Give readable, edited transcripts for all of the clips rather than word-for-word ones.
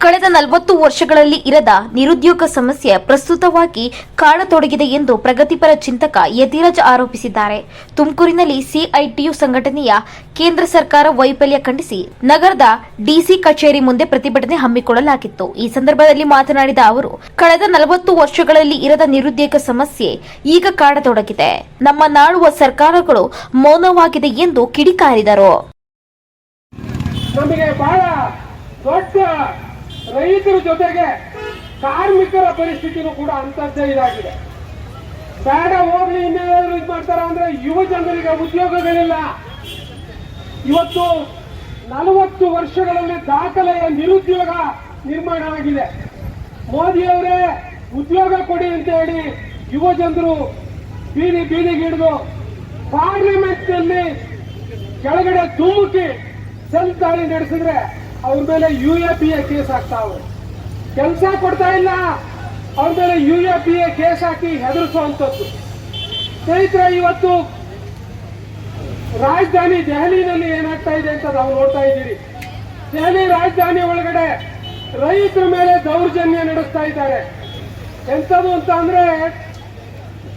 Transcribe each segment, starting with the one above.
ಕಳೆದ 40 ವರ್ಷಗಳಲ್ಲಿ ಇರದ ನಿರುದ್ಯೋಗ ಸಮಸ್ಯೆ ಪ್ರಸ್ತುತವಾಗಿ ಕಾಡತೊಡಗಿದೆ ಎಂದು ಪ್ರಗತಿಪರ ಚಿಂತಕ ಯತಿರಾಜ್ ಆರೋಪಿಸಿದ್ದಾರೆ. ತುಮಕೂರಿನಲ್ಲಿ ಸಿಐಟಿಯು ಸಂಘಟನೆಯ ಕೇಂದ್ರ ಸರ್ಕಾರ ವೈಫಲ್ಯ ಖಂಡಿಸಿ ನಗರದ ಡಿಸಿ ಕಚೇರಿ ಮುಂದೆ ಪ್ರತಿಭಟನೆ ಹಮ್ಮಿಕೊಳ್ಳಲಾಗಿತ್ತು. ಈ ಸಂದರ್ಭದಲ್ಲಿ ಮಾತನಾಡಿದ ಅವರು, ಕಳೆದ 40 ವರ್ಷಗಳಲ್ಲಿ ಇರದ ನಿರುದ್ಯೋಗ ಸಮಸ್ಯೆ ಈಗ ಕಾಡತೊಡಗಿದೆ. ನಮ್ಮ ನಾಡುವ ಸರ್ಕಾರಗಳು ಮೌನವಾಗಿದೆ ಎಂದು ಕಿಡಿಕಾರಿದರು. ನಮಗೆ ಬಹಳ ದೊಡ್ಡ ರೈತರ ಜೊತೆಗೆ ಕಾರ್ಮಿಕರ ಪರಿಸ್ಥಿತಿನೂ ಕೂಡ ಅಂತದ್ದೇ ಇದಾಗಿದೆ. ಬೇಡ ಹೋಗ್ಲಿ, ಇನ್ನೇನಾದ್ರು ಇದು ಮಾಡ್ತಾರ ಅಂದ್ರೆ ಯುವ ಜನರಿಗೆ ಉದ್ಯೋಗಗಳಿಲ್ಲ. ಇವತ್ತು 40 ವರ್ಷಗಳಲ್ಲಿ ದಾಖಲೆಯ ನಿರುದ್ಯೋಗ ನಿರ್ಮಾಣ ಆಗಿದೆ. ಮೋದಿಯವರೇ ಉದ್ಯೋಗ ಕೊಡಿ ಅಂತ ಹೇಳಿ ಯುವ ಜನರು ಬೀದಿಗಿಡಿದು ಪಾರ್ಲಿಮೆಂಟ್ ನಲ್ಲಿ ಕೆಳಗಡೆ ಧುಮುಕಿ ಸೆಲ್ ದಾಳಿ ನಡೆಸಿದ್ರೆ ಅವ್ರ ಮೇಲೆ UAPA ಕೇಸ್ ಹಾಕ್ತಾವ್ರೆ. ಕೆಲಸ ಕೊಡ್ತಾ ಇಲ್ಲ, ಅವ್ರ ಮೇಲೆ UAPA ಕೇಸ್ ಹಾಕಿ ಹೆದರಿಸುವಂತದ್ದು. ಸ್ನೇಹಿತರೆ, ಇವತ್ತು ರಾಜಧಾನಿ ದೆಹಲಿನಲ್ಲಿ ಏನಾಗ್ತಾ ಇದೆ ಅಂತ ನಾವು ನೋಡ್ತಾ ಇದ್ದೀರಿ. ದೆಹಲಿ ರಾಜಧಾನಿ ಒಳಗಡೆ ರೈತರ ಮೇಲೆ ದೌರ್ಜನ್ಯ ನಡೆಸ್ತಾ ಇದ್ದಾರೆ. ಎಂಥದ್ದು ಅಂತ ಅಂದ್ರೆ,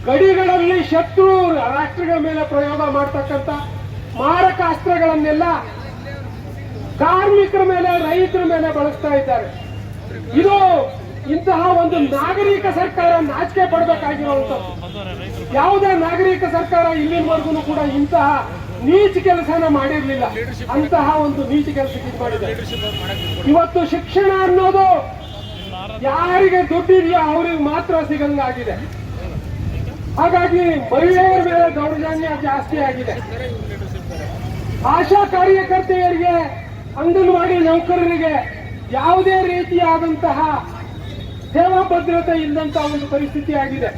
ಗಡಿಗಳಲ್ಲಿ ಶತ್ರು ರಾಷ್ಟ್ರಗಳ ಮೇಲೆ ಪ್ರಯೋಗ ಮಾಡ್ತಕ್ಕಂಥ ಮಾರಕ ಅಸ್ತ್ರಗಳನ್ನೆಲ್ಲ ಕಾರ್ಮಿಕರ ಮೇಲೆ, ರೈತರ ಮೇಲೆ ಬಳಸ್ತಾ ಇದ್ದಾರೆ. ಇದು ಇಂತಹ ಒಂದು ನಾಗರಿಕ ಸರ್ಕಾರ ನಾಚಿಕೆ ಪಡಬೇಕಾಗಿರುವಂತದ್ದು. ಯಾವುದೇ ನಾಗರಿಕ ಸರ್ಕಾರ ಇಲ್ಲಿವರೆಗೂ ಕೂಡ ಇಂತಹ ನೀಚ ಕೆಲಸನ ಮಾಡಿರಲಿಲ್ಲ. ಅಂತಹ ಒಂದು ನೀಚ ಕೆಲಸಕ್ಕೆ ಮಾಡಿದೆ. ಇವತ್ತು ಶಿಕ್ಷಣ ಅನ್ನೋದು ಯಾರಿಗೆ ದುಡ್ಡಿದೆಯೋ ಅವರಿಗೆ ಮಾತ್ರ ಸಿಗಂಗಾಗಿದೆ. ಹಾಗಾಗಿ ಮಹಿಳೆಯರ ಮೇಲೆ ದೌರ್ಜನ್ಯ ಜಾಸ್ತಿ ಆಗಿದೆ. ಆಶಾ ಕಾರ್ಯಕರ್ತೆಯರಿಗೆ, ಅಂಗನವಾಡಿ ನೌಕರರಿಗೆ ಯಾವುದೇ ರೀತಿಯಾದಂತಹ ಸೇವಾ ಭದ್ರತೆ ಇಲ್ಲದಂತಹ ಒಂದು ಪರಿಸ್ಥಿತಿ ಆಗಿದೆ.